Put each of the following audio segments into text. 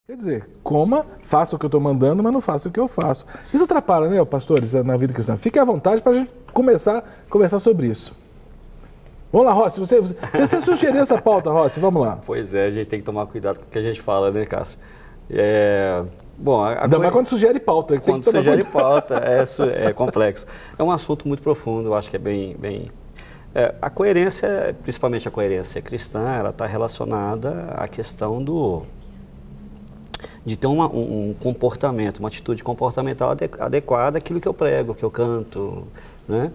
Quer dizer, coma, faça o que eu estou mandando, mas não faça o que eu faço. Isso atrapalha, né, pastores, na vida cristã. Fique à vontade para a gente começar a conversar sobre isso. Vamos lá, Rossi, você sugeriu essa pauta, Rossi, vamos lá. Pois é, a gente tem que tomar cuidado com o que a gente fala, né, Cássio? Bom, ainda mais quando sugere pauta. Quando sugere pauta, é complexo. É um assunto muito profundo, eu acho que é bem... a coerência, principalmente a coerência cristã, ela está relacionada à questão de ter um comportamento, uma atitude comportamental adequada àquilo que eu prego, que eu canto, né?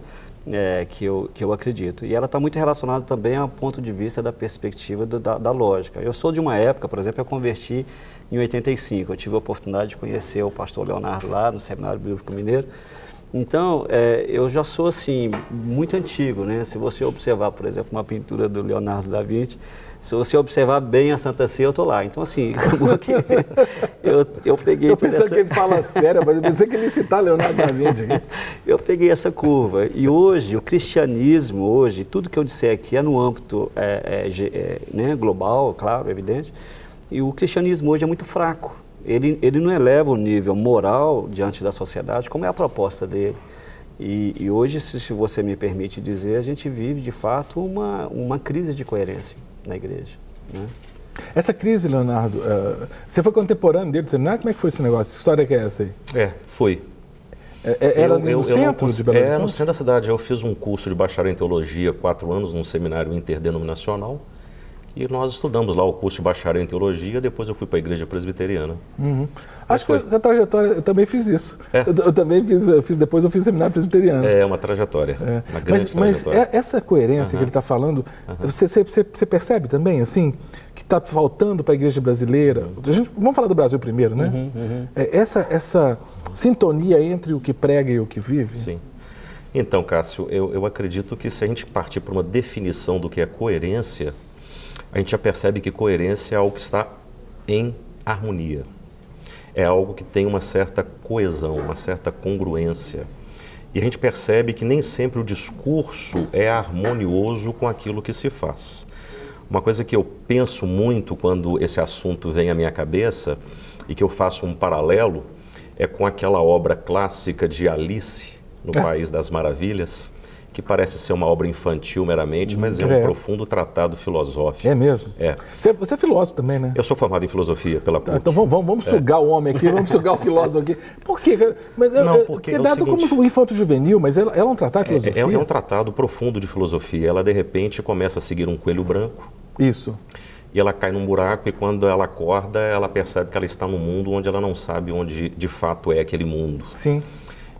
Que eu acredito. E ela está muito relacionada também ao ponto de vista da perspectiva da lógica. Eu sou de uma época, por exemplo, eu converti em 85. Eu tive a oportunidade de conhecer o pastor Leonardo lá no Seminário Bíblico Mineiro. Então, eu já sou assim, muito antigo, né? Se você observar, por exemplo, uma pintura do Leonardo da Vinci, se você observar bem a Santa Ceia, eu estou lá. Então, assim, eu peguei... Eu pensei que ele fala sério, mas eu pensei que ele ia citar Leonardo da Vinci. Eu peguei essa curva. E hoje, o cristianismo, tudo que eu disser aqui é no âmbito né, global, claro, evidente, e o cristianismo hoje é muito fraco. Ele não eleva o nível moral diante da sociedade, como é a proposta dele. E hoje, se você me permite dizer, a gente vive, de fato, uma crise de coerência na igreja, né? Essa crise, Leonardo, você foi contemporâneo dele do seminário? Como é que foi esse negócio? Que história que é essa aí? Foi. Era no centro de Belo Horizonte? No centro da cidade. Eu fiz um curso de bacharel em teologia, 4 anos, num seminário interdenominacional. E nós estudamos lá o curso de bacharel em teologia, depois eu fui para a igreja presbiteriana. Uhum. Acho que a trajetória, eu também fiz isso. Eu também depois eu fiz seminário presbiteriano. É uma trajetória, uma grande trajetória. Mas essa coerência que ele está falando, você percebe também, assim, que está faltando para a igreja brasileira? Vamos falar do Brasil primeiro, né? Essa sintonia entre o que prega e o que vive? Sim. Então, Cássio, eu acredito que se a gente partir para uma definição do que é coerência, a gente já percebe que coerência é algo que está em harmonia. É algo que tem uma certa coesão, uma certa congruência. E a gente percebe que nem sempre o discurso é harmonioso com aquilo que se faz. Uma coisa que eu penso muito quando esse assunto vem à minha cabeça e que eu faço um paralelo é com aquela obra clássica de Alice, no País das Maravilhas, que parece ser uma obra infantil meramente, mas é um profundo tratado filosófico. É mesmo? É. Você é filósofo também, né? Eu sou formado em filosofia pela PUC. Então vamos sugar o homem aqui, vamos sugar o filósofo aqui. Por quê? Porque é dado como um infanto-juvenil, mas ela é um tratado de filosofia? É um tratado profundo de filosofia. Ela, de repente, começa a seguir um coelho branco. Isso. E ela cai num buraco e quando ela acorda, ela percebe que ela está num mundo onde ela não sabe onde, de fato, é aquele mundo. Sim.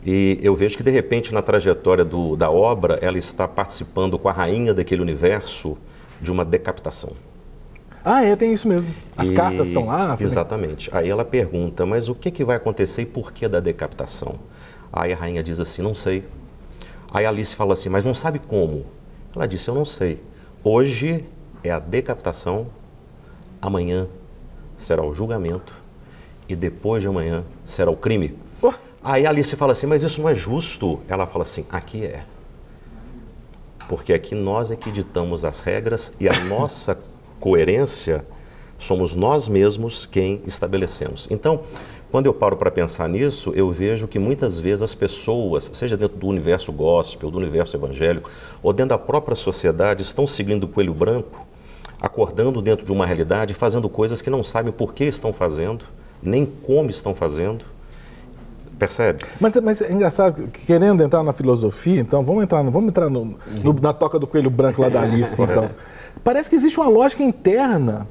E eu vejo que, de repente, na trajetória da obra, ela está participando com a rainha daquele universo de uma decapitação. Tem isso mesmo. As cartas estão lá. Exatamente. Aí ela pergunta, mas o que vai acontecer e por que da decapitação? Aí a rainha diz assim, não sei. Aí a Alice fala assim, mas não sabe como? Ela disse, eu não sei. Hoje é a decapitação, amanhã será o julgamento e depois de amanhã será o crime. Aí a Alice fala assim, mas isso não é justo. Ela fala assim, aqui é. Porque aqui nós é que ditamos as regras e a nossa coerência somos nós mesmos quem estabelecemos. Então, quando eu paro para pensar nisso, eu vejo que muitas vezes as pessoas, seja dentro do universo gospel, do universo evangélico, ou dentro da própria sociedade, estão seguindo o coelho branco, acordando dentro de uma realidade, fazendo coisas que não sabem por que estão fazendo, nem como estão fazendo. Percebe? Mas é engraçado, querendo entrar na filosofia, então vamos entrar na toca do coelho branco lá da Alice. Então. Parece que existe uma lógica interna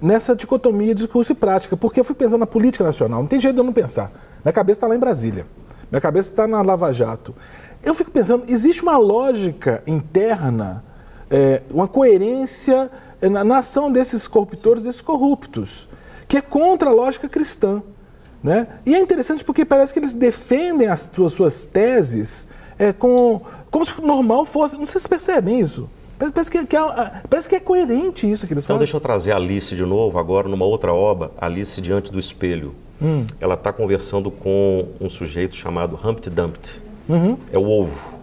nessa dicotomia de discurso e prática, porque eu fui pensando na política nacional, não tem jeito de eu não pensar. Minha cabeça está lá em Brasília, minha cabeça está na Lava Jato. Eu fico pensando, existe uma lógica interna, uma coerência na ação desses corruptores, desses corruptos, que é contra a lógica cristã. Né? E é interessante porque parece que eles defendem as suas teses como se normal fosse. Não sei se vocês percebem isso. Parece que é coerente isso que eles falam. Então deixa eu trazer a Alice de novo, agora numa outra obra, Alice diante do espelho. Ela está conversando com um sujeito chamado Humpty Dumpty. É o ovo.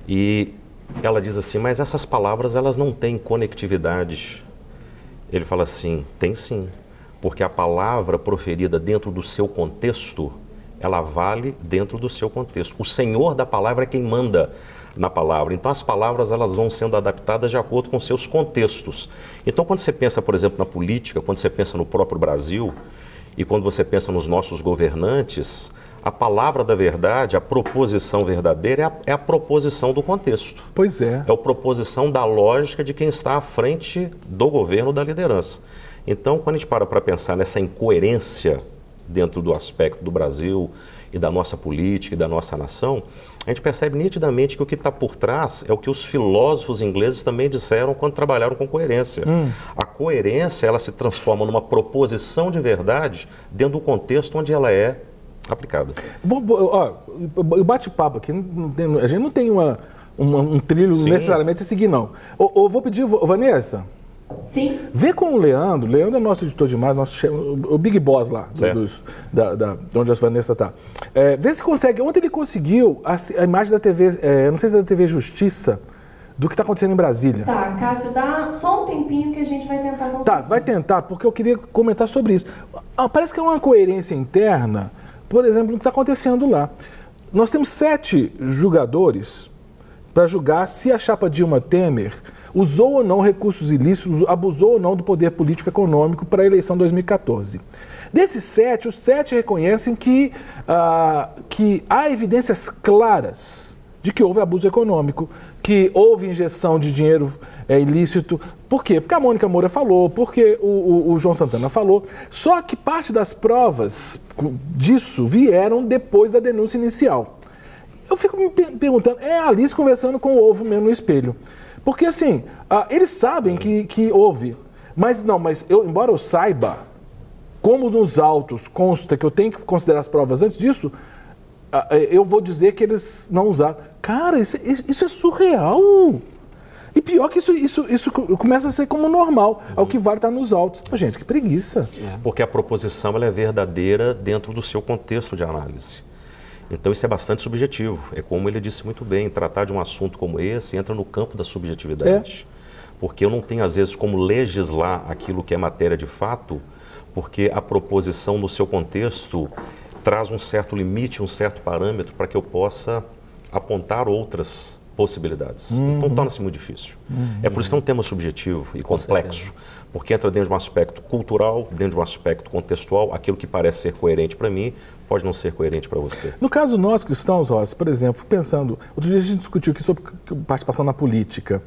E ela diz assim, mas essas palavras elas não têm conectividade. Ele fala assim, tem sim. porque a palavra proferida dentro do seu contexto, ela vale dentro do seu contexto. O Senhor da palavra é quem manda na palavra. Então as palavras elas vão sendo adaptadas de acordo com seus contextos. Então quando você pensa, por exemplo, na política, quando você pensa no próprio Brasil e quando você pensa nos nossos governantes, a palavra da verdade, a proposição verdadeira é a proposição do contexto. Pois é. É a proposição da lógica de quem está à frente do governo, da liderança. Então quando a gente para pensar nessa incoerência dentro do aspecto do Brasil e da nossa política e da nossa nação, a gente percebe nitidamente que o que está por trás é o que os filósofos ingleses também disseram quando trabalharam com coerência. A coerência, ela se transforma numa proposição de verdade dentro do contexto onde ela é aplicada. O bate-papo aqui, a gente não tem um trilho necessariamente a seguir, não. Vou pedir, Vanessa... Sim. Vê com o Leandro é nosso editor de imagem, o Big Boss lá, de onde a Vanessa está. Vê se consegue. Ontem ele conseguiu a imagem da TV, não sei se é da TV Justiça, do que está acontecendo em Brasília. Tá, Cássio, dá só um tempinho que a gente vai tentar conseguir. Tá, vai tentar, porque eu queria comentar sobre isso. Parece que é uma coerência interna, por exemplo, no que está acontecendo lá. Nós temos 7 julgadores para julgar se a chapa Dilma Temer usou ou não recursos ilícitos, abusou ou não do poder político e econômico para a eleição de 2014. Desses 7, os 7 reconhecem que há evidências claras de que houve abuso econômico, que houve injeção de dinheiro ilícito. Por quê? Porque a Mônica Moura falou, porque o João Santana falou. Só que parte das provas disso vieram depois da denúncia inicial. Eu fico me perguntando, é a Alice conversando com o ovo mesmo no espelho. Porque assim, eles sabem que houve, mas embora eu saiba, como nos autos consta que eu tenho que considerar as provas antes disso, eu vou dizer que eles não usaram. Cara, isso é surreal. E pior que isso começa a ser como normal, ao que vale estar nos autos. Gente, que preguiça. Porque a proposição ela é verdadeira dentro do seu contexto de análise. Então isso é bastante subjetivo. É como ele disse muito bem, tratar de um assunto como esse entra no campo da subjetividade. Porque eu não tenho, às vezes, como legislar aquilo que é matéria de fato, porque a proposição no seu contexto traz um certo limite, um certo parâmetro para que eu possa apontar outras possibilidades. Então torna-se muito difícil. É por isso que é um tema subjetivo e complexo, porque entra dentro de um aspecto cultural, dentro de um aspecto contextual, aquilo que parece ser coerente para mim pode não ser coerente para você. No caso nós cristãos, Rossi, por exemplo, fico pensando, outro dia a gente discutiu aqui sobre participação na política.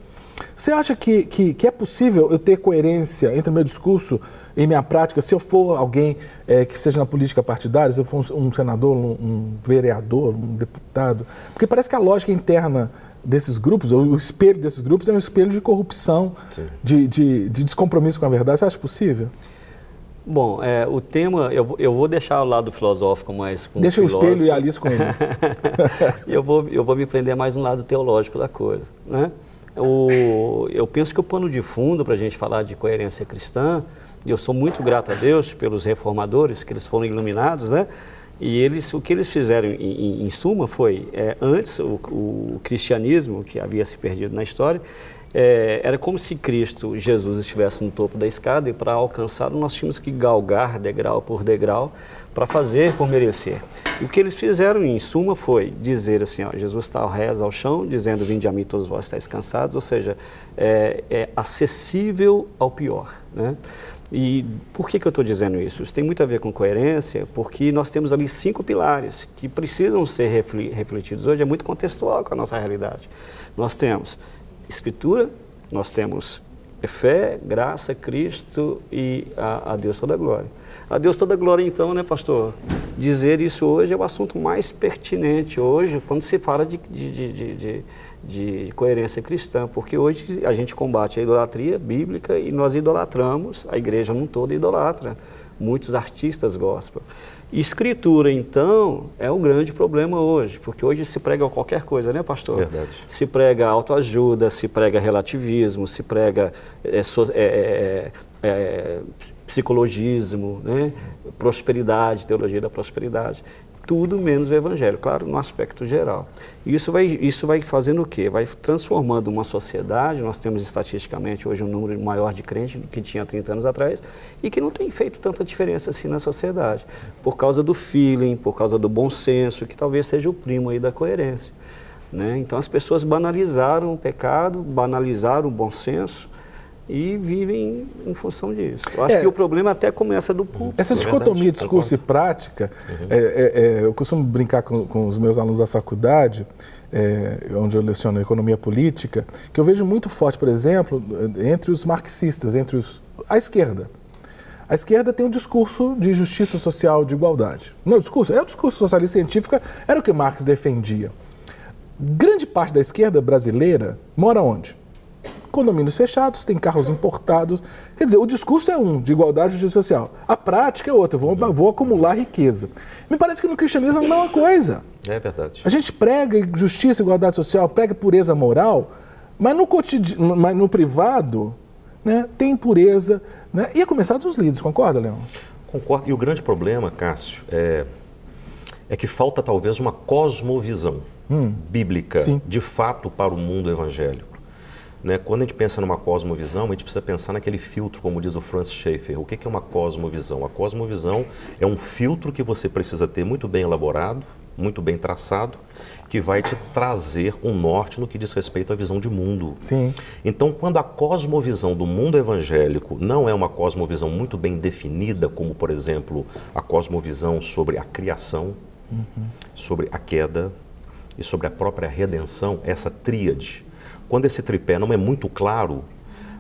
Você acha que é possível eu ter coerência entre o meu discurso e minha prática, se eu for alguém que esteja na política partidária, se eu for um senador, um vereador, um deputado? Porque parece que a lógica interna desses grupos, o espelho desses grupos é um espelho de corrupção, de descompromisso com a verdade. Você acha possível? Bom, o tema, eu vou deixar o lado filosófico mais com Deixa o espelho e a Alice com ele. eu vou me prender mais no lado teológico da coisa, né? Eu penso que o pano de fundo para a gente falar de coerência cristã, e eu sou muito grato a Deus pelos reformadores, que eles foram iluminados, né? E o que eles fizeram, em suma, foi, antes, o cristianismo, que havia se perdido na história, era como se Cristo, Jesus, estivesse no topo da escada, e para alcançá-lo nós tínhamos que galgar degrau por degrau para fazer por merecer. E o que eles fizeram, em suma, foi dizer assim, Jesus está ao rés ao chão, dizendo, vinde a mim todos vós estáis cansados, ou seja, é acessível ao pior, né? E por que eu estou dizendo isso? Isso tem muito a ver com coerência, porque nós temos ali 5 pilares que precisam ser refletidos hoje, é muito contextual com a nossa realidade. Nós temos Escritura, nós temos fé, graça, Cristo e a Deus toda a glória. A Deus toda a glória, então, né, pastor? Dizer isso hoje é o assunto mais pertinente hoje, quando se fala de coerência cristã, porque hoje a gente combate a idolatria bíblica e nós idolatramos, a igreja não toda idolatra, muitos artistas gospel. Escritura, então, é um grande problema hoje, porque hoje se prega qualquer coisa, né, pastor? Verdade. Se prega autoajuda, se prega relativismo, se prega psicologismo, né? Prosperidade, teologia da prosperidade. tudo menos o evangelho, claro, no aspecto geral. E isso vai fazendo o quê? Vai transformando uma sociedade, nós temos estatisticamente hoje um número maior de crentes do que tinha 30 anos atrás, e que não tem feito tanta diferença assim na sociedade, por causa do feeling, por causa do bom senso, que talvez seja o primo aí da coerência. Né? Então as pessoas banalizaram o pecado, banalizaram o bom senso, e vivem em função disso. Eu acho que o problema até começa do púlpito. Essa dicotomia de discurso e prática, eu costumo brincar com os meus alunos da faculdade, onde eu leciono economia política, que eu vejo muito forte, por exemplo, entre os marxistas, a esquerda. A esquerda tem um discurso de justiça social, de igualdade. Não, o discurso socialista científico era o que Marx defendia. Grande parte da esquerda brasileira mora onde? Condomínios fechados, tem carros importados. Quer dizer, o discurso é de igualdade e justiça social. A prática é outra, vou acumular riqueza. Me parece que no cristianismo não é uma coisa. É verdade. A gente prega justiça, igualdade social, prega pureza moral, mas no privado, né, tem impureza. Né? E a começar dos líderes, concorda, Leão? Concordo. E o grande problema, Cássio, é que falta talvez uma cosmovisão bíblica, sim, de fato, para o mundo evangélico. Né? Quando a gente pensa numa cosmovisão, a gente precisa pensar naquele filtro, como diz o Francis Schaeffer. O que é uma cosmovisão? A cosmovisão é um filtro que você precisa ter muito bem elaborado, muito bem traçado, que vai te trazer um norte no que diz respeito à visão de mundo. Sim. Então, quando a cosmovisão do mundo evangélico não é uma cosmovisão muito bem definida, como, por exemplo, a cosmovisão sobre a criação, sobre a queda e sobre a própria redenção, essa tríade, quando esse tripé não é muito claro,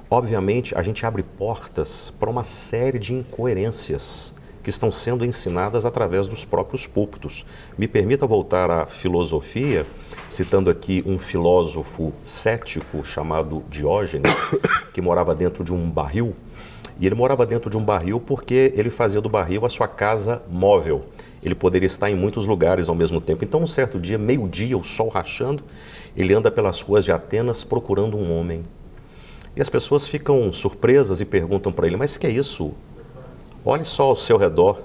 obviamente a gente abre portas para uma série de incoerências que estão sendo ensinadas através dos próprios púlpitos. Me permita voltar à filosofia, citando aqui um filósofo cético chamado Diógenes, que morava dentro de um barril. E ele morava dentro de um barril porque ele fazia do barril a sua casa móvel. Ele poderia estar em muitos lugares ao mesmo tempo. Então, um certo dia, meio-dia, o sol rachando, ele anda pelas ruas de Atenas procurando um homem. E as pessoas ficam surpresas e perguntam para ele, mas que é isso? Olhe só ao seu redor,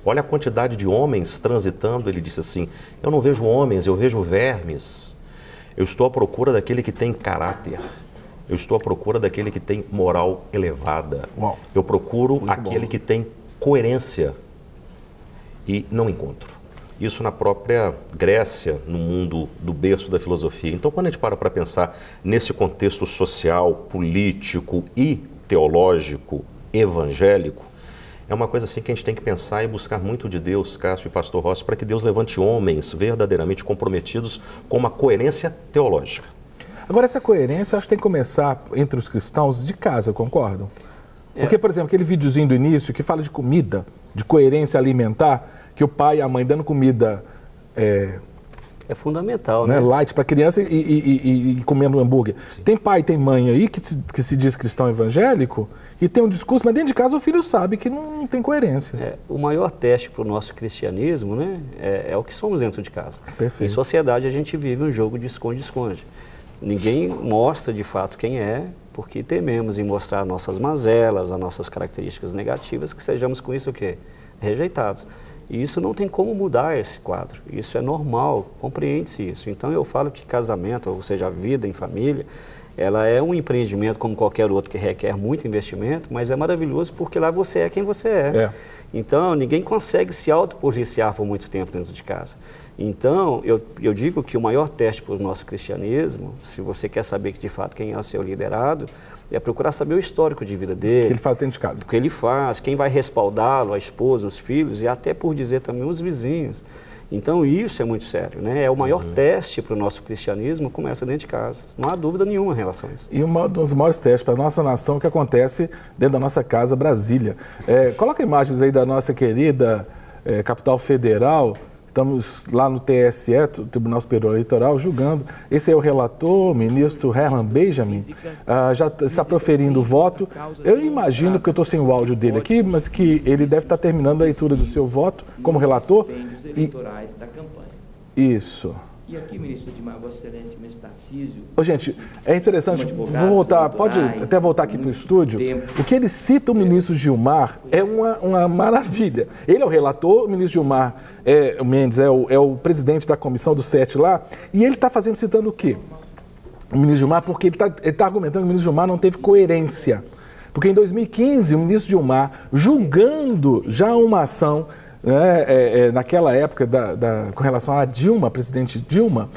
olha a quantidade de homens transitando. Ele disse assim, eu não vejo homens, eu vejo vermes. Eu estou à procura daquele que tem caráter. Eu estou à procura daquele que tem moral elevada. Uau. Eu procuro Muito aquele bom. que tem coerência e não encontro. Isso na própria Grécia, no mundo do berço da filosofia. Então, quando a gente para pensar nesse contexto social, político e teológico, evangélico, é uma coisa assim que a gente tem que pensar e buscar muito de Deus, Cássio e Pastor Rossi, para que Deus levante homens verdadeiramente comprometidos com uma coerência teológica. Agora, essa coerência eu acho que tem que começar entre os cristãos de casa, concordam? Porque, por exemplo, aquele videozinho do início que fala de comida, de coerência alimentar, que o pai e a mãe dando comida É fundamental, né, né? light para criança e comendo hambúrguer. Sim. Tem pai e tem mãe aí que se diz cristão evangélico e tem um discurso, mas dentro de casa o filho sabe que não tem coerência. O maior teste para o nosso cristianismo, né, é o que somos dentro de casa. Perfeito. Em sociedade a gente vive um jogo de esconde-esconde. Ninguém mostra de fato quem é, porque tememos em mostrar nossas mazelas, as nossas características negativas, que sejamos com isso o quê? Rejeitados. E isso não tem como mudar esse quadro. Isso é normal, compreende-se isso. Então eu falo que casamento, ou seja, a vida em família, ela é um empreendimento como qualquer outro que requer muito investimento, mas é maravilhoso porque lá você é quem você é. Então ninguém consegue se autopoliciar por muito tempo dentro de casa. Então eu digo que o maior teste para o nosso cristianismo, se você quer saber que de fato quem é o seu liderado, é procurar saber o histórico de vida dele. O que ele faz dentro de casa. O que ele faz, quem vai respaldá-lo, a esposa, os filhos e até por dizer também os vizinhos. Então isso é muito sério, né? É o maior teste para o nosso cristianismo, começa dentro de casa. Não há dúvida nenhuma em relação a isso. E um dos maiores testes para a nossa nação que acontece dentro da nossa casa, Brasília. Coloca imagens aí da nossa querida capital federal. Estamos lá no TSE, Tribunal Superior Eleitoral, julgando. Esse é o relator, o ministro Herman Benjamin, já está proferindo o voto. Eu imagino, porque eu estou sem o áudio dele aqui, mas que ele deve estar terminando a leitura do seu voto como relator. Isso. E aqui, ministro Edmar, Vossa Excelência, ministro Tarcísio... Ô, gente, é interessante, vou voltar, pode até voltar aqui para o estúdio. O que ele cita o ministro Gilmar é uma maravilha. Ele é o relator, o ministro Gilmar Mendes é o presidente da comissão do 7 lá, e ele está citando o quê? O ministro Gilmar, porque ele tá argumentando que o ministro Gilmar não teve coerência. Porque em 2015, o ministro Gilmar, julgando já uma ação... naquela época com relação à Dilma, presidente Dilma,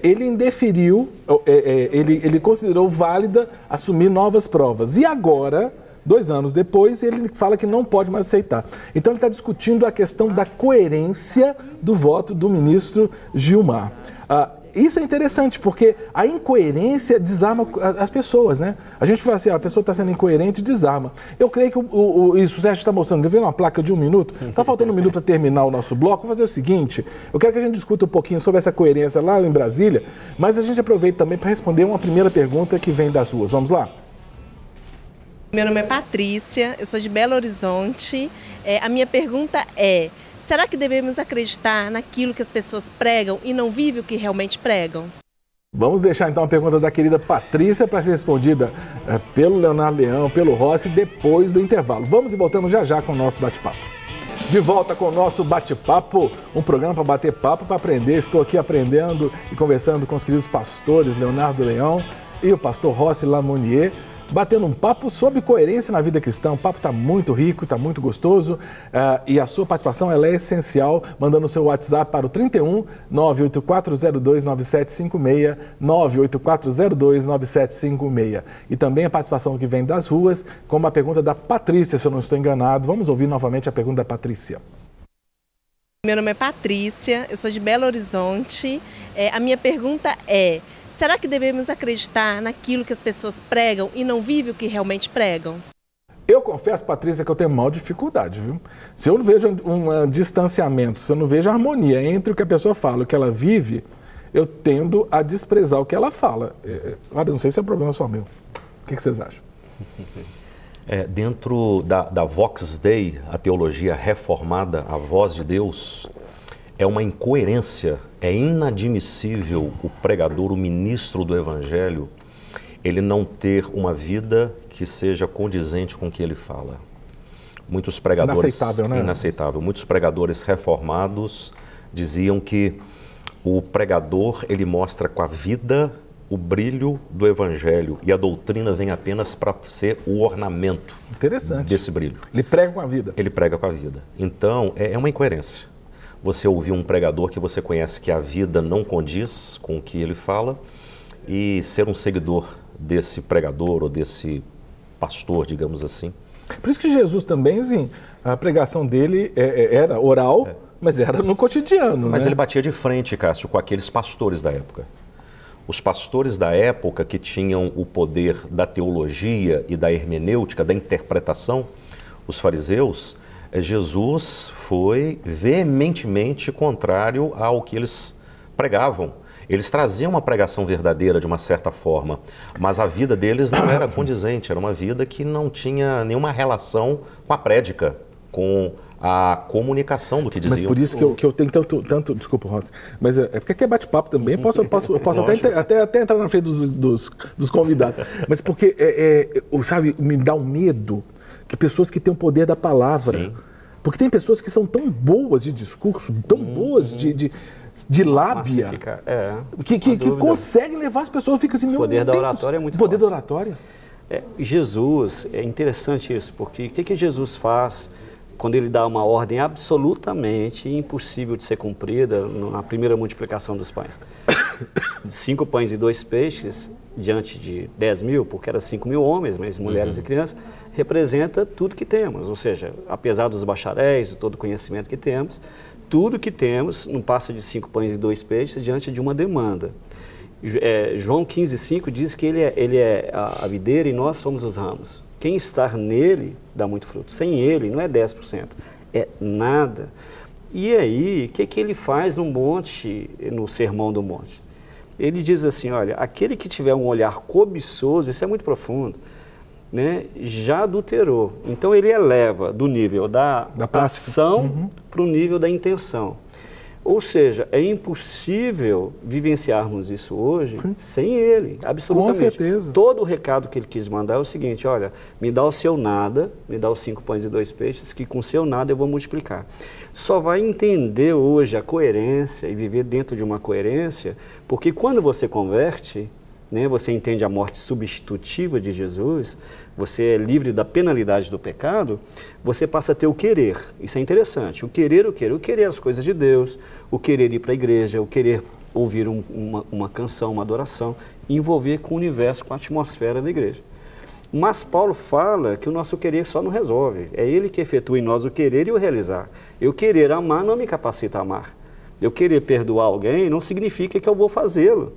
ele indeferiu, ele considerou válida assumir novas provas. E agora, 2 anos depois, ele fala que não pode mais aceitar. Então ele está discutindo a questão da coerência do voto do ministro Gilmar. Isso é interessante, porque a incoerência desarma as pessoas, né? A gente fala assim, a pessoa está sendo incoerente e desarma. Eu creio que isso o Sérgio está mostrando, tá vendo uma placa de 1 minuto? Está faltando 1 minuto para terminar o nosso bloco. Vou fazer o seguinte, eu quero que a gente discuta um pouquinho sobre essa coerência lá em Brasília, mas a gente aproveita também para responder uma primeira pergunta que vem das ruas. Vamos lá? Meu nome é Patrícia, eu sou de Belo Horizonte. A minha pergunta é... Será que devemos acreditar naquilo que as pessoas pregam e não vivem o que realmente pregam? Vamos deixar então a pergunta da querida Patrícia para ser respondida pelo Leonardo Leão, pelo Rossi, depois do intervalo. Vamos e voltamos já já com o nosso bate-papo. De volta com o nosso bate-papo, um programa para bater papo, para aprender. Estou aqui aprendendo e conversando com os queridos pastores Leonardo Leão e o pastor Rossi Lamonier, batendo um papo sobre coerência na vida cristã. O papo está muito rico, está muito gostoso e a sua participação ela é essencial, mandando o seu WhatsApp para o 31 98402 9756, 98402 9756. E também a participação que vem das ruas, como a pergunta da Patrícia, se eu não estou enganado. Vamos ouvir novamente a pergunta da Patrícia. Meu nome é Patrícia, eu sou de Belo Horizonte. A minha pergunta é... Será que devemos acreditar naquilo que as pessoas pregam e não vivem o que realmente pregam? Eu confesso, Patrícia, que eu tenho maior dificuldade, viu? Se eu não vejo um distanciamento, se eu não vejo harmonia entre o que a pessoa fala e o que ela vive, eu tendo a desprezar o que ela fala. Olha, não sei se é problema só meu. O que vocês acham? Dentro da Vox Dei, a teologia reformada, a voz de Deus... É uma incoerência, é inadmissível o pregador, o ministro do Evangelho, ele não ter uma vida que seja condizente com o que ele fala. Muitos pregadores... Inaceitável, né? Inaceitável. Muitos pregadores reformados diziam que o pregador, ele mostra com a vida o brilho do Evangelho e a doutrina vem apenas para ser o ornamento desse brilho. Ele prega com a vida. Ele prega com a vida. Então, é uma incoerência. Você ouvir um pregador que você conhece que a vida não condiz com o que ele fala e ser um seguidor desse pregador ou desse pastor, digamos assim. Por isso que Jesus também, assim, a pregação dele era oral, mas era no cotidiano. Mas né? ele batia de frente, Cássio, com aqueles pastores da época. Os pastores da época que tinham o poder da teologia e da hermenêutica, da interpretação, os fariseus... Jesus foi veementemente contrário ao que eles pregavam. Eles traziam uma pregação verdadeira de uma certa forma, mas a vida deles não era condizente, era uma vida que não tinha nenhuma relação com a prédica, com a comunicação do que diziam. Mas por isso que eu tenho tanto desculpa, Rossi, mas é porque aqui é bate-papo também, eu posso até entrar na frente dos convidados, mas porque, sabe, me dá um medo que pessoas que têm o poder da palavra. Sim. Porque tem pessoas que são tão boas de discurso, tão boas de lábia, que conseguem levar as pessoas, ficam assim, meu Deus. O poder da oratória é muito forte. O poder da oratória. Jesus, é interessante isso, porque o que Jesus faz quando ele dá uma ordem absolutamente impossível de ser cumprida na primeira multiplicação dos pães? 5 pães e 2 peixes, diante de 10 mil, porque eram 5 mil homens, mas mulheres e crianças, representa tudo que temos. Ou seja, apesar dos bacharéis, de todo o conhecimento que temos, tudo que temos não passa de 5 pães e 2 peixes diante de uma demanda. João 15,5 diz que ele é a videira e nós somos os ramos. Quem está nele dá muito fruto. Sem ele não é 10%, é nada. E aí, o que ele faz no monte, no Sermão do Monte? Ele diz assim, olha, aquele que tiver um olhar cobiçoso, isso é muito profundo, né, já adulterou. Então ele eleva do nível da ação para o nível da intenção. Ou seja, é impossível vivenciarmos isso hoje sem ele, absolutamente. Com certeza. Todo o recado que ele quis mandar é o seguinte, olha, me dá o seu nada, me dá os 5 pães e 2 peixes, que com o seu nada eu vou multiplicar. Só vai entender hoje a coerência e viver dentro de uma coerência, porque quando você converte, né, você entende a morte substitutiva de Jesus, você é livre da penalidade do pecado, você passa a ter o querer. Isso é interessante. O querer as coisas de Deus, o querer ir para a igreja, o querer ouvir uma canção, uma adoração, envolver com o universo, com a atmosfera da igreja. Mas Paulo fala que o nosso querer só não resolve. É ele que efetua em nós o querer e o realizar. Eu querer amar não me capacita a amar. Eu querer perdoar alguém não significa que eu vou fazê-lo.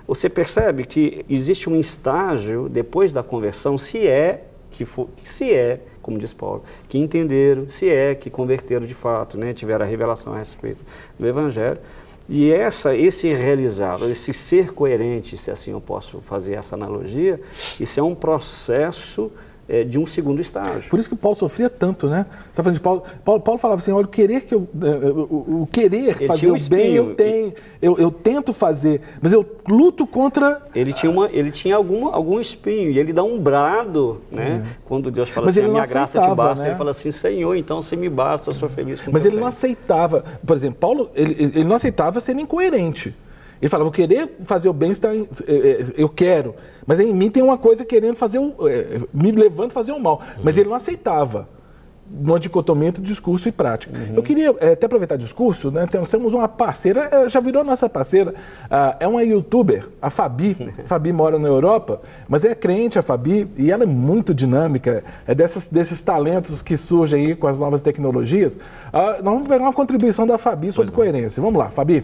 Você percebe que existe um estágio depois da conversão, se é, como diz Paulo, que entenderam, se é que converteram de fato, né, tiveram a revelação a respeito do Evangelho. E esse realizar, esse ser coerente, se assim eu posso fazer essa analogia, isso é um processo de um segundo estágio. Por isso que Paulo sofria tanto, né? Você está falando de Paulo. Paulo falava assim, olha, o querer fazer o bem eu tenho, eu tento fazer, mas eu luto contra... Ele tinha algum espinho, e ele dá um brado, né? Quando Deus fala assim, a minha graça te basta, né? Ele fala assim, Senhor, então você me basta, eu sou feliz com o que eu tenho. Mas ele não aceitava, por exemplo, Paulo, ele não aceitava ser incoerente. Ele falava, vou querer fazer o bem, eu quero, mas em mim tem uma coisa querendo fazer, me levando a fazer o mal. Mas ele não aceitava uma dicotomia entre discurso e prática. Eu queria até aproveitar o discurso, né? Temos uma parceira, já virou nossa parceira, é uma youtuber, a Fabi. A Fabi mora na Europa, mas é crente a Fabi, e ela é muito dinâmica, é desses talentos que surgem aí com as novas tecnologias. Nós vamos pegar uma contribuição da Fabi sobre coerência. Vamos lá, Fabi.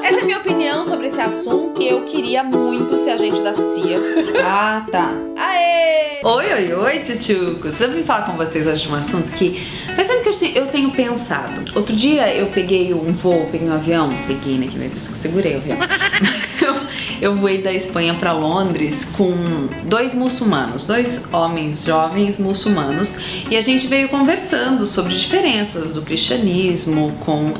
Essa é a minha opinião sobre esse assunto. Eu queria muito ser agente da CIA. Ah, tá. Aê! Oi, tchutchucos. Eu vim falar com vocês hoje de um assunto que faz tempo que eu tenho pensado. Outro dia eu peguei um voo, peguei um avião. Peguei, né? Que por isso que segurei o avião. Eu voei da Espanha para Londres com 2 muçulmanos, 2 homens jovens muçulmanos, e a gente veio conversando sobre diferenças do cristianismo com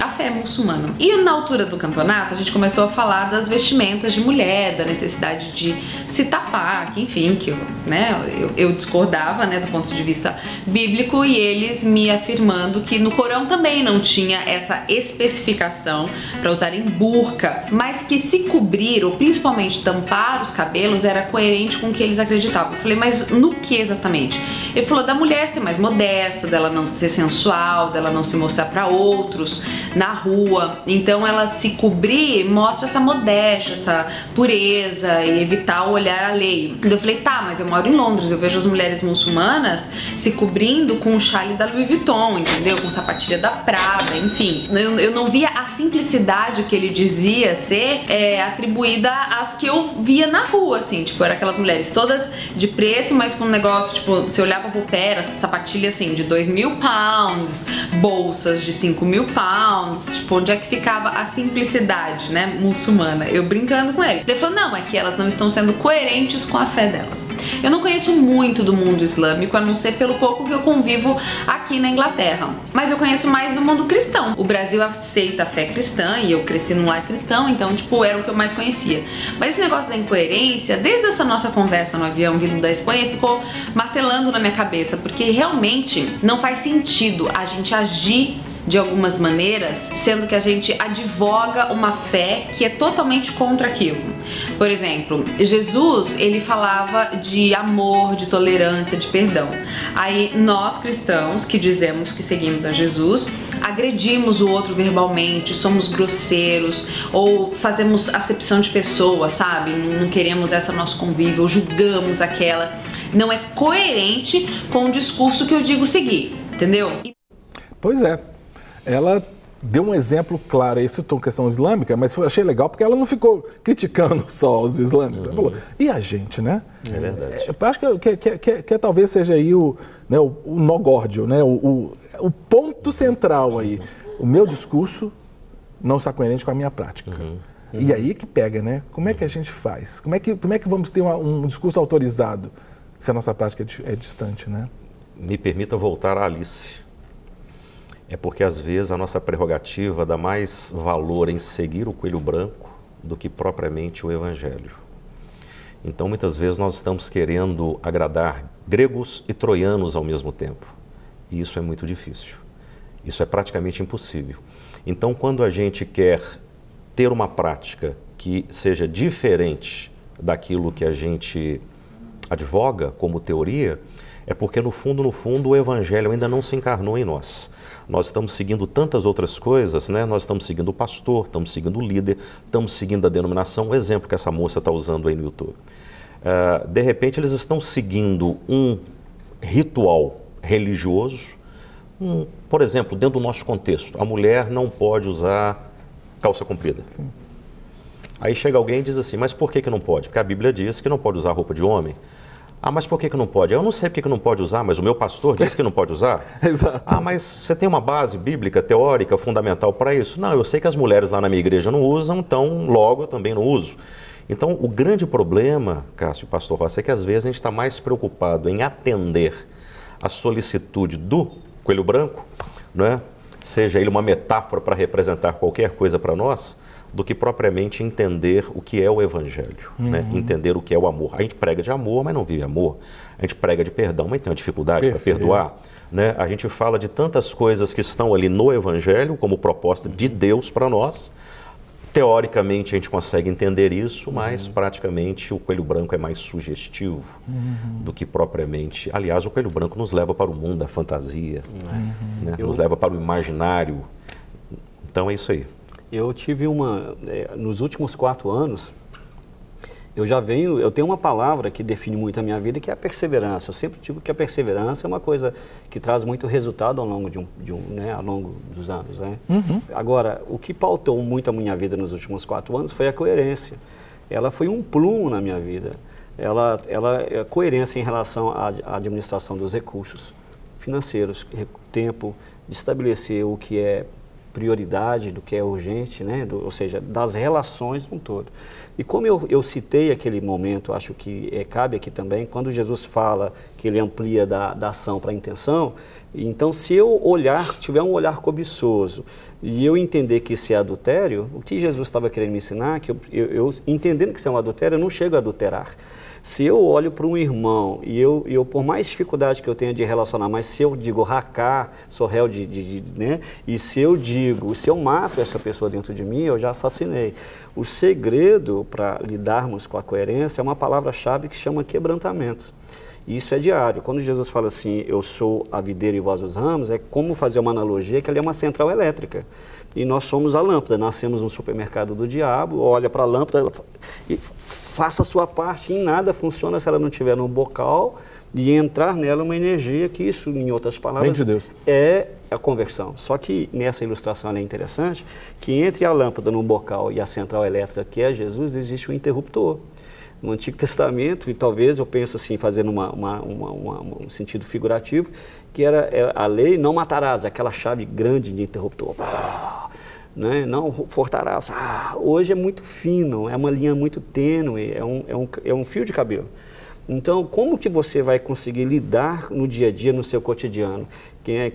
a fé muçulmana. E na altura do campeonato a gente começou a falar das vestimentas de mulher, da necessidade de se tapar, que enfim, que eu discordava, né, do ponto de vista bíblico, e eles me afirmando que no Corão também não tinha essa especificação para usarem burca, mas que se cobrir ou principalmente tampar os cabelos era coerente com o que eles acreditavam. Eu falei, mas no que exatamente? Ele falou da mulher ser mais modesta, dela não ser sensual, dela não se mostrar para outros na rua. Então ela se cobrir mostra essa modéstia, essa pureza e evitar o olhar alheio. Então eu falei, tá, mas eu moro em Londres, eu vejo as mulheres muçulmanas se cobrindo com o chale da Louis Vuitton, entendeu? Com sapatilha da Prada, enfim. Eu não via a simplicidade que ele dizia ser atribuída às que eu via na rua, assim, tipo, eram aquelas mulheres todas de preto, mas com um negócio, tipo, você olhava pro pé, era sapatilha, assim, de 2.000 pounds, bolsas de 5.000 pounds, tipo, onde é que ficava a simplicidade, né, muçulmana? Eu brincando com ele. Ele falou, não, é que elas não estão sendo coerentes com a fé delas. Eu não conheço muito do mundo islâmico, a não ser pelo pouco que eu convivo aqui na Inglaterra, mas eu conheço mais do mundo cristão. O Brasil aceita a fé cristã e eu cresci num lar cristão, então, tipo, era o que eu mais conhecia. Mas esse negócio da incoerência, desde essa nossa conversa no avião vindo da Espanha, ficou martelando na minha cabeça, porque realmente não faz sentido a gente agir de algumas maneiras, sendo que a gente advoga uma fé que é totalmente contra aquilo. Por exemplo, Jesus, ele falava de amor, de tolerância, de perdão. Aí nós cristãos, que dizemos que seguimos a Jesus, agredimos o outro verbalmente, somos grosseiros ou fazemos acepção de pessoa, sabe? Não queremos essa nosso convívio, ou julgamos aquela. Não é coerente com o discurso que eu digo seguir, entendeu? Pois é. Ela deu um exemplo claro, isso é questão islâmica, mas eu achei legal porque ela não ficou criticando só os islâmicos. Ela falou, e a gente, né? É verdade. Eu acho que talvez seja aí o nó górdio, né? O ponto central aí. O meu discurso não está coerente com a minha prática. E aí que pega, né? Como é que a gente faz? Como é que vamos ter um discurso autorizado se a nossa prática é distante, né? me permita voltar à Alice. É porque às vezes a nossa prerrogativa dá mais valor em seguir o coelho branco do que propriamente o evangelho. Então muitas vezes nós estamos querendo agradar gregos e troianos ao mesmo tempo. E isso é muito difícil. Isso é praticamente impossível. Então quando a gente quer ter uma prática que seja diferente daquilo que a gente advoga como teoria, é porque no fundo, o evangelho ainda não se encarnou em nós. Nós estamos seguindo tantas outras coisas, né? Nós estamos seguindo o pastor, estamos seguindo o líder, estamos seguindo a denominação, o exemplo que essa moça está usando aí no YouTube. De repente eles estão seguindo um ritual religioso, por exemplo, dentro do nosso contexto, a mulher não pode usar calça comprida. Sim. Aí chega alguém e diz assim, mas por que não pode? Porque a Bíblia diz que não pode usar roupa de homem. Ah, mas por que não pode? Eu não sei por que não pode usar, mas o meu pastor disse que não pode usar. Exato. Ah, mas você tem uma base bíblica, teórica, fundamental para isso? Não, eu sei que as mulheres lá na minha igreja não usam, então logo eu também não uso. Então o grande problema, Cássio e pastor Rossi, é que às vezes a gente está mais preocupado em atender a solicitude do coelho branco, né? Seja ele uma metáfora para representar qualquer coisa para nós, do que propriamente entender o que é o evangelho, né? Entender o que é o amor. A gente prega de amor, mas não vive amor. A gente prega de perdão, mas tem uma dificuldade para perdoar, né? A gente fala de tantas coisas que estão ali no evangelho como proposta de Deus para nós. Teoricamente a gente consegue entender isso, mas praticamente o coelho branco é mais sugestivo do que propriamente... Aliás, o coelho branco nos leva para o mundo da fantasia, né? Nos leva para o imaginário. Então é isso aí. Eu tive nos últimos 4 anos, eu tenho uma palavra que define muito a minha vida, que é a perseverança. Eu sempre digo que a perseverança é uma coisa que traz muito resultado ao longo ao longo dos anos, né? Agora, o que pautou muito a minha vida nos últimos 4 anos foi a coerência. Ela foi um plumo na minha vida. Ela é coerência em relação à administração dos recursos financeiros, tempo, de estabelecer o que é prioridade, do que é urgente, né? Ou seja, das relações no todo. E como eu citei aquele momento, acho que cabe aqui também, quando Jesus fala que ele amplia da ação para a intenção, então se eu tiver um olhar cobiçoso e eu entender que isso é adultério, o que Jesus estava querendo me ensinar, que eu entendendo que isso é um adultério, eu não chego a adulterar. Se eu olho para um irmão e eu por mais dificuldade que eu tenha de relacionar, mas se eu digo racá, sou réu né? E se eu mato essa pessoa dentro de mim, eu já assassinei. O segredo para lidarmos com a coerência é uma palavra-chave que se chama quebrantamento. E isso é diário. Quando Jesus fala assim, eu sou a videira e vós os ramos, é como fazer uma analogia que ali é uma central elétrica. E nós somos a lâmpada, nascemos no supermercado do diabo, olha para a lâmpada e faça a sua parte, em nada funciona se ela não estiver no bocal e entrar nela uma energia que isso, em outras palavras, é a conversão. Só que nessa ilustração é interessante que entre a lâmpada no bocal e a central elétrica, que é Jesus, existe um interruptor. No Antigo Testamento, e talvez eu pense assim, fazendo um sentido figurativo, que era a lei não matarás, aquela chave grande de interruptor. Né? Não furtarás. Hoje é muito fino, é uma linha muito tênue, é um fio de cabelo. Então, como que você vai conseguir lidar no dia a dia, no seu cotidiano?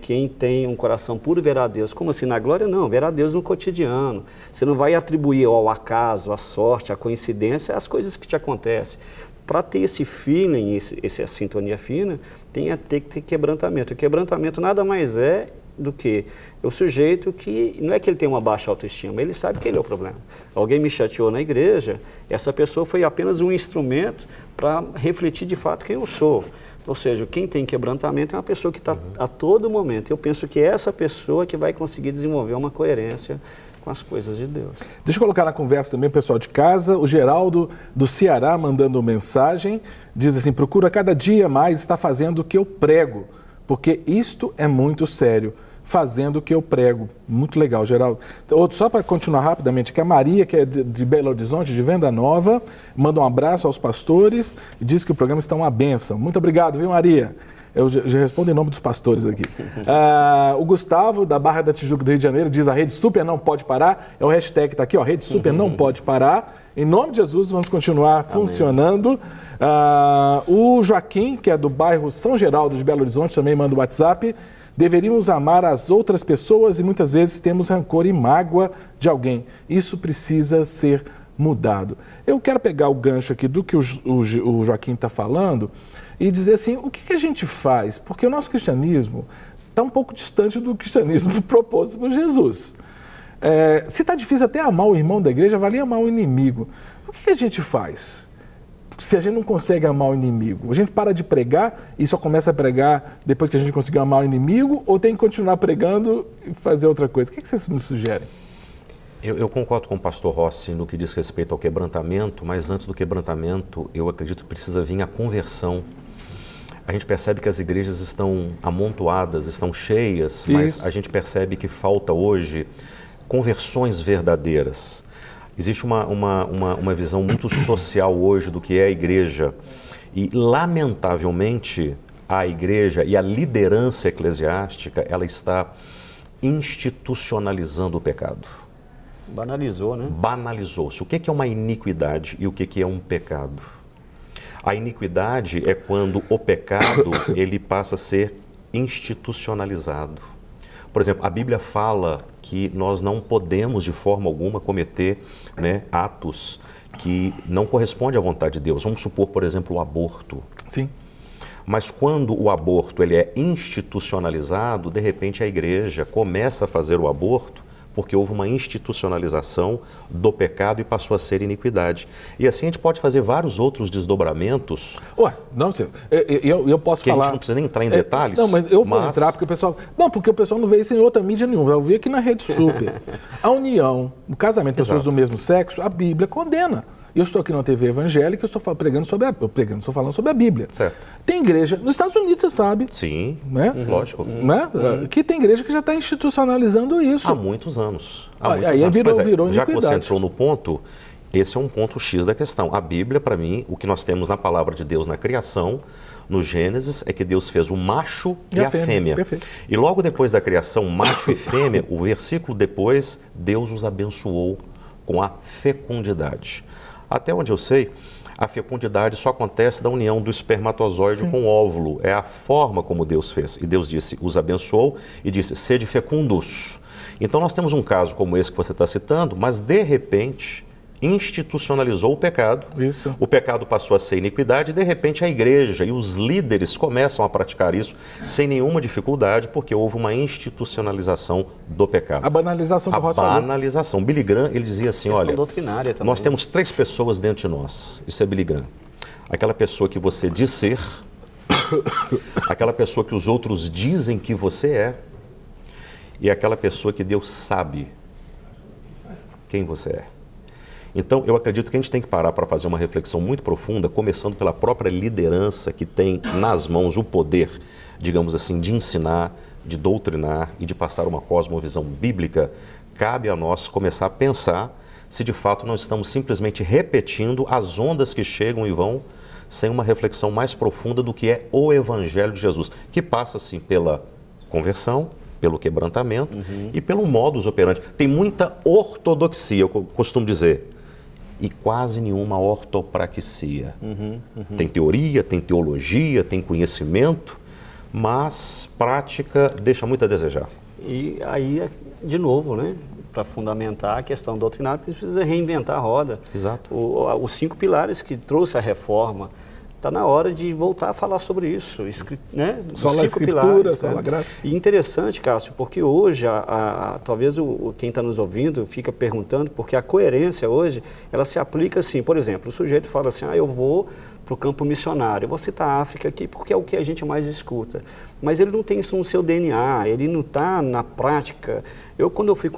Quem tem um coração puro verá a Deus. Como assim? Na glória, não. Verá a Deus no cotidiano. Você não vai atribuir ao acaso, à sorte, à coincidência, as coisas que te acontecem. Para ter esse feeling, essa sintonia fina, tem que ter quebrantamento. O quebrantamento nada mais é do que o sujeito que, não é que ele tem uma baixa autoestima, ele sabe que ele é o problema. Alguém me chateou na igreja, essa pessoa foi apenas um instrumento para refletir de fato quem eu sou. Ou seja, quem tem quebrantamento é uma pessoa que está a todo momento. Eu penso que é essa pessoa que vai conseguir desenvolver uma coerência com as coisas de Deus. Deixa eu colocar na conversa também o pessoal de casa. O Geraldo do Ceará mandando mensagem, diz assim, procura cada dia mais estar fazendo o que eu prego, porque isto é muito sério. Fazendo o que eu prego. Muito legal, Geraldo. Só para continuar rapidamente, que a Maria, que é de Belo Horizonte, de Venda Nova, manda um abraço aos pastores e diz que o programa está uma bênção. Muito obrigado, viu, Maria? Eu já respondo em nome dos pastores aqui. O Gustavo, da Barra da Tijuca do Rio de Janeiro, diz a Rede Super não pode parar. É o hashtag que está aqui, ó, Rede Super não pode parar. Em nome de Jesus, vamos continuar funcionando. O Joaquim, que é do bairro São Geraldo de Belo Horizonte, também manda o WhatsApp. Deveríamos amar as outras pessoas e muitas vezes temos rancor e mágoa de alguém. Isso precisa ser mudado. Eu quero pegar o gancho aqui do que o Joaquim está falando e dizer assim, o que a gente faz? Porque o nosso cristianismo está um pouco distante do cristianismo proposto por Jesus. Se está difícil até amar o irmão da igreja, vale amar o inimigo. O que a gente faz se a gente não consegue amar o inimigo? A gente para de pregar e só começa a pregar depois que a gente conseguiu amar o inimigo, ou tem que continuar pregando e fazer outra coisa? O que vocês me sugerem? Eu concordo com o pastor Rossi no que diz respeito ao quebrantamento, mas antes do quebrantamento, eu acredito que precisa vir a conversão. A gente percebe que as igrejas estão amontoadas, estão cheias, mas a gente percebe que falta hoje conversões verdadeiras. Existe uma visão muito social hoje do que é a igreja e, lamentavelmente, a igreja e a liderança eclesiástica, ela está institucionalizando o pecado. Banalizou, né? Banalizou-se. O que é uma iniquidade e o que é um pecado? A iniquidade é quando o pecado ele passa a ser institucionalizado. Por exemplo, a Bíblia fala que nós não podemos de forma alguma cometer, né, atos que não correspondem à vontade de Deus. Vamos supor, por exemplo, o aborto. Sim. Mas quando o aborto ele é institucionalizado, de repente a igreja começa a fazer o aborto porque houve uma institucionalização do pecado e passou a ser iniquidade. E assim a gente pode fazer vários outros desdobramentos. Eu posso que falar... a gente não precisa nem entrar em detalhes. Não, mas eu vou entrar porque o pessoal... Não, porque o pessoal não vê isso em outra mídia nenhuma. Eu vi aqui na Rede Super. A união, o casamento de pessoas do mesmo sexo, a Bíblia condena. Eu estou aqui na TV evangélica, eu estou estou falando sobre a Bíblia. Certo. Tem igreja, nos Estados Unidos, você sabe. Sim, né? Lógico. Né? Que tem igreja que já está institucionalizando isso. Há muitos anos. Aí virou já que você iniquidade. entrou no ponto, esse é um ponto X da questão. A Bíblia, para mim, o que nós temos na palavra de Deus na criação, no Gênesis, é que Deus fez o macho e a fêmea. Perfeito. E logo depois da criação, macho e fêmea, o versículo depois, Deus os abençoou com a fecundidade. Até onde eu sei, a fecundidade só acontece da união do espermatozoide com o óvulo. É a forma como Deus fez. E Deus disse, os abençoou e disse, sede fecundos. Então nós temos um caso como esse que você está citando, mas de repente institucionalizou o pecado. Isso. O pecado passou a ser iniquidade e de repente a igreja e os líderes começam a praticar isso sem nenhuma dificuldade, porque houve uma institucionalização do pecado. A banalização que o Ross falou. A banalização. Billy Graham, ele dizia assim, olha, doutrinária também. Nós temos 3 pessoas dentro de nós. Isso é Billy Graham. Aquela pessoa que você diz ser, aquela pessoa que os outros dizem que você é, e aquela pessoa que Deus sabe quem você é. Então, eu acredito que a gente tem que parar para fazer uma reflexão muito profunda, começando pela própria liderança que tem nas mãos o poder, digamos assim, de ensinar, de doutrinar e de passar uma cosmovisão bíblica. Cabe a nós começar a pensar se de fato nós estamos simplesmente repetindo as ondas que chegam e vão, sem uma reflexão mais profunda do que é o Evangelho de Jesus, que passa, sim, pela conversão, pelo quebrantamento e pelo modus operandi. Tem muita ortodoxia, eu costumo dizer, e quase nenhuma ortopraxia. Tem teoria, tem teologia, tem conhecimento, mas prática deixa muito a desejar. E aí, de novo, né, para fundamentar a questão doutrinária, precisa reinventar a roda. Exato. Os 5 pilares que trouxe a reforma, está na hora de voltar a falar sobre isso, né? Sola Escritura, sola graça. E interessante, Cássio, porque hoje, talvez quem está nos ouvindo fica perguntando, porque a coerência hoje, ela se aplica assim, por exemplo, o sujeito fala assim, eu vou para o campo missionário, eu vou citar a África aqui porque é o que a gente mais escuta, mas ele não tem isso no seu DNA, ele não está na prática. Quando eu fui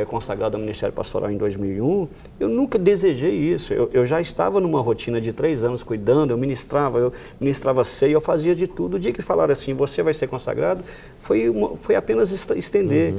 consagrado ao Ministério Pastoral em 2001, eu nunca desejei isso, eu já estava numa rotina de 3 anos cuidando, eu ministrava ceia, eu fazia de tudo. O dia que falaram assim, você vai ser consagrado, foi apenas estender.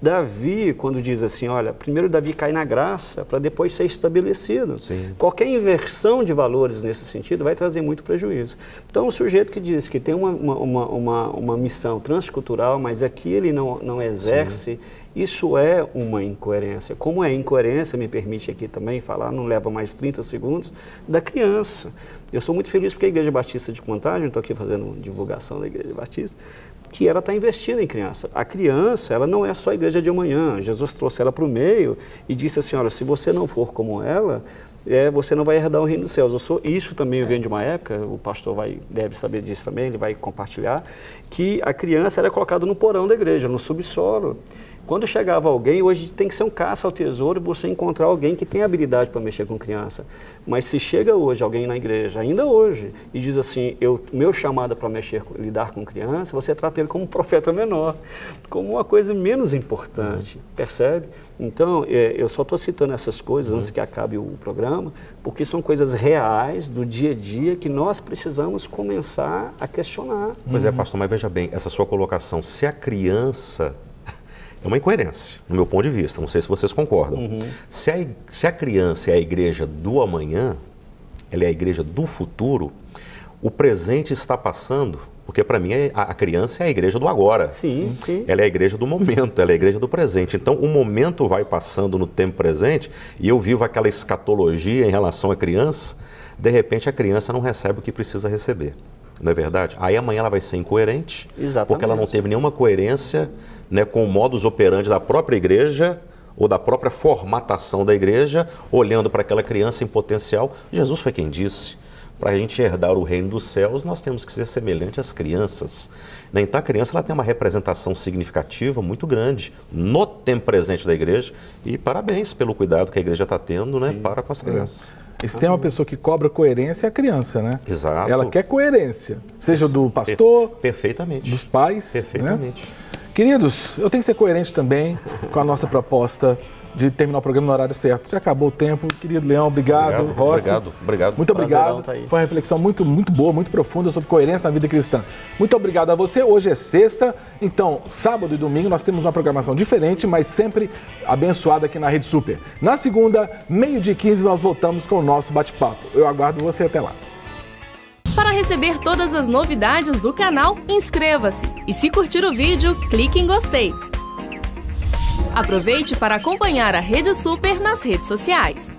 Davi, quando diz assim, olha, primeiro Davi cai na graça para depois ser estabelecido. Sim. Qualquer inversão de valores nesse sentido vai trazer muito prejuízo. Então, o sujeito que diz que tem uma missão transcultural, mas aqui ele não exerce Isso é uma incoerência. Como é incoerência, me permite aqui também falar, não leva mais 30 segundos, da criança. Eu sou muito feliz porque a Igreja Batista de Contagem, estou aqui fazendo divulgação da Igreja Batista, que ela está investindo em criança. A criança, ela não é só a igreja de amanhã. Jesus trouxe ela para o meio e disse assim, olha, se você não for como ela, você não vai herdar o reino dos céus. Isso também vem de uma época, o pastor deve saber disso também, ele vai compartilhar, que a criança era colocada no porão da igreja, no subsolo. Quando chegava alguém, hoje tem que ser um caça ao tesouro você encontrar alguém que tem habilidade para mexer com criança. Mas se chega hoje alguém na igreja, ainda hoje, e diz assim, meu chamado para lidar com criança, você trata ele como um profeta menor, como uma coisa menos importante, percebe? Então, eu só estou citando essas coisas antes que acabe o programa, porque são coisas reais do dia a dia que nós precisamos começar a questionar. Pois é, pastor, mas veja bem, essa sua colocação, se a criança... É uma incoerência, no meu ponto de vista, não sei se vocês concordam. Se a criança é a igreja do amanhã, ela é a igreja do futuro, o presente está passando, porque para mim a criança é a igreja do agora. Sim, sim. Ela é a igreja do momento, ela é a igreja do presente. Então o momento vai passando no tempo presente e eu vivo aquela escatologia em relação à criança, de repente a criança não recebe o que precisa receber. Não é verdade? Aí amanhã ela vai ser incoerente, porque ela não teve nenhuma coerência, né, com o modus operandi da própria igreja ou da própria formatação da igreja, olhando para aquela criança em potencial. Jesus foi quem disse, para a gente herdar o reino dos céus, nós temos que ser semelhante às crianças. Né? Então a criança ela tem uma representação significativa muito grande no tempo presente da igreja e parabéns pelo cuidado que a igreja está tendo, né, para com as crianças. E se tem uma pessoa que cobra coerência, é a criança, né? Exato. Ela quer coerência, seja do pastor, perfeitamente, dos pais. Perfeitamente. Né? Queridos, eu tenho que ser coerente também com a nossa proposta de terminar o programa no horário certo. Já acabou o tempo. Querido Leão, obrigado. Rossi, obrigado. Muito obrigado. Foi uma reflexão muito boa, muito profunda sobre coerência na vida cristã. Muito obrigado a você. Hoje é sexta, então sábado e domingo nós temos uma programação diferente, mas sempre abençoada aqui na Rede Super. Na segunda, 12h15, nós voltamos com o nosso bate-papo. Eu aguardo você até lá. Para receber todas as novidades do canal, inscreva-se e se curtir o vídeo, clique em gostei. Aproveite para acompanhar a Rede Super nas redes sociais.